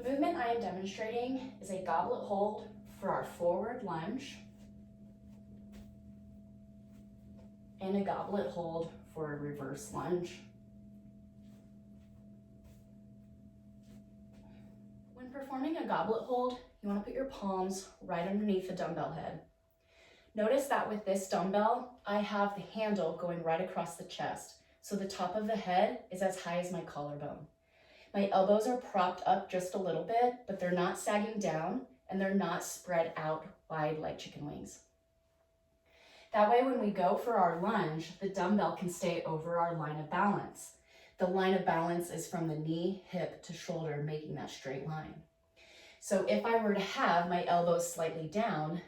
movement I am demonstrating is a goblet hold for our forward lunge and a goblet hold for a reverse lunge. When performing a goblet hold, you want to put your palms right underneath the dumbbell head. Notice that with this dumbbell, I have the handle going right across the chest, so the top of the head is as high as my collarbone. My elbows are propped up just a little bit, but they're not sagging down and they're not spread out wide like chicken wings. That way, when we go for our lunge, the dumbbell can stay over our line of balance. The line of balance is from the knee, hip to shoulder, making that straight line. So if I were to have my elbows slightly down,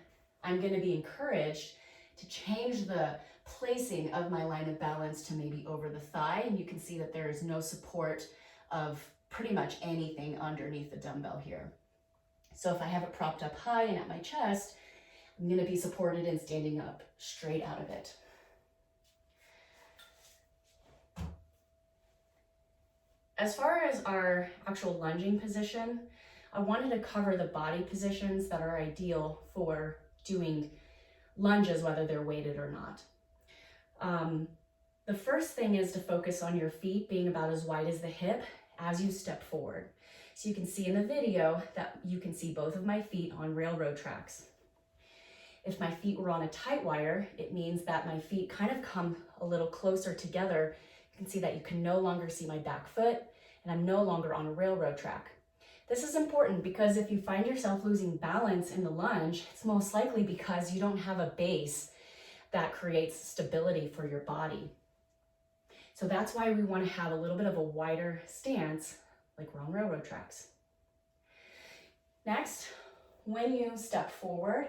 I'm going to be encouraged to change the placing of my line of balance to maybe over the thigh, and you can see that there is no support of pretty much anything underneath the dumbbell here. So if I have it propped up high and at my chest, I'm going to be supported in standing up straight out of it. As far as our actual lunging position, I wanted to cover the body positions that are ideal for doing lunges, whether they're weighted or not. The first thing is to focus on your feet being about as wide as the hip as you step forward. So you can see in the video that you can see both of my feet on railroad tracks. If my feet were on a tight wire, it means that my feet kind of come a little closer together. You can see that you can no longer see my back foot, and I'm no longer on a railroad track. This is important because if you find yourself losing balance in the lunge, it's most likely because you don't have a base that creates stability for your body. So that's why we want to have a little bit of a wider stance, like we're on railroad tracks. Next, when you step forward,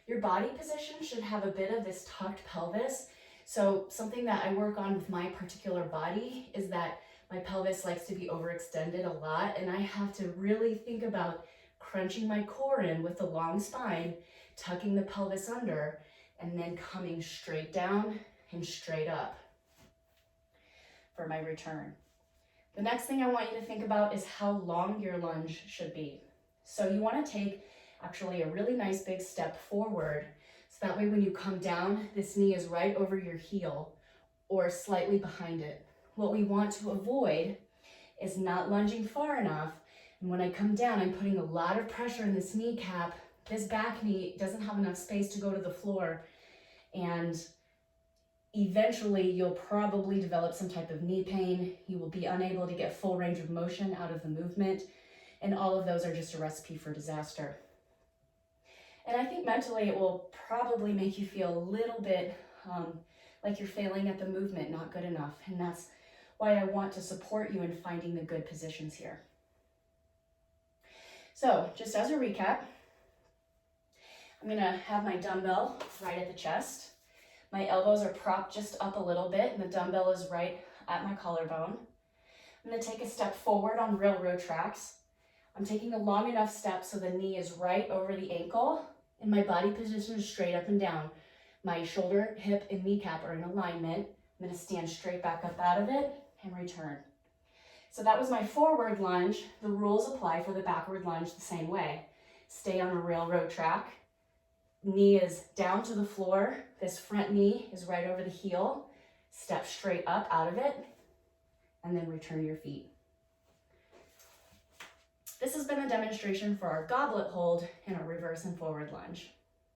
your body position should have a bit of this tucked pelvis. So something that I work on with my particular body is that my pelvis likes to be overextended a lot, and I have to really think about crunching my core in with the long spine, tucking the pelvis under, and then coming straight down and straight up for my return. The next thing I want you to think about is how long your lunge should be. So you want to take actually a really nice big step forward, so that way when you come down, this knee is right over your heel or slightly behind it. What we want to avoid is not lunging far enough, and when I come down, I'm putting a lot of pressure in this kneecap. This back knee doesn't have enough space to go to the floor, and eventually you'll probably develop some type of knee pain. You will be unable to get full range of motion out of the movement, and all of those are just a recipe for disaster. And I think mentally it will probably make you feel a little bit like you're failing at the movement, not good enough. And that's why I want to support you in finding the good positions here. So just as a recap, I'm gonna have my dumbbell right at the chest. My elbows are propped just up a little bit, and the dumbbell is right at my collarbone. I'm gonna take a step forward on railroad tracks. I'm taking a long enough step so the knee is right over the ankle, and my body position is straight up and down. My shoulder, hip, and kneecap are in alignment. I'm gonna stand straight back up out of it and return. So that was my forward lunge. The rules apply for the backward lunge the same way. Stay on a railroad track. Knee is down to the floor. This front knee is right over the heel. Step straight up out of it, and then return your feet. This has been a demonstration for our goblet hold and our reverse and forward lunge.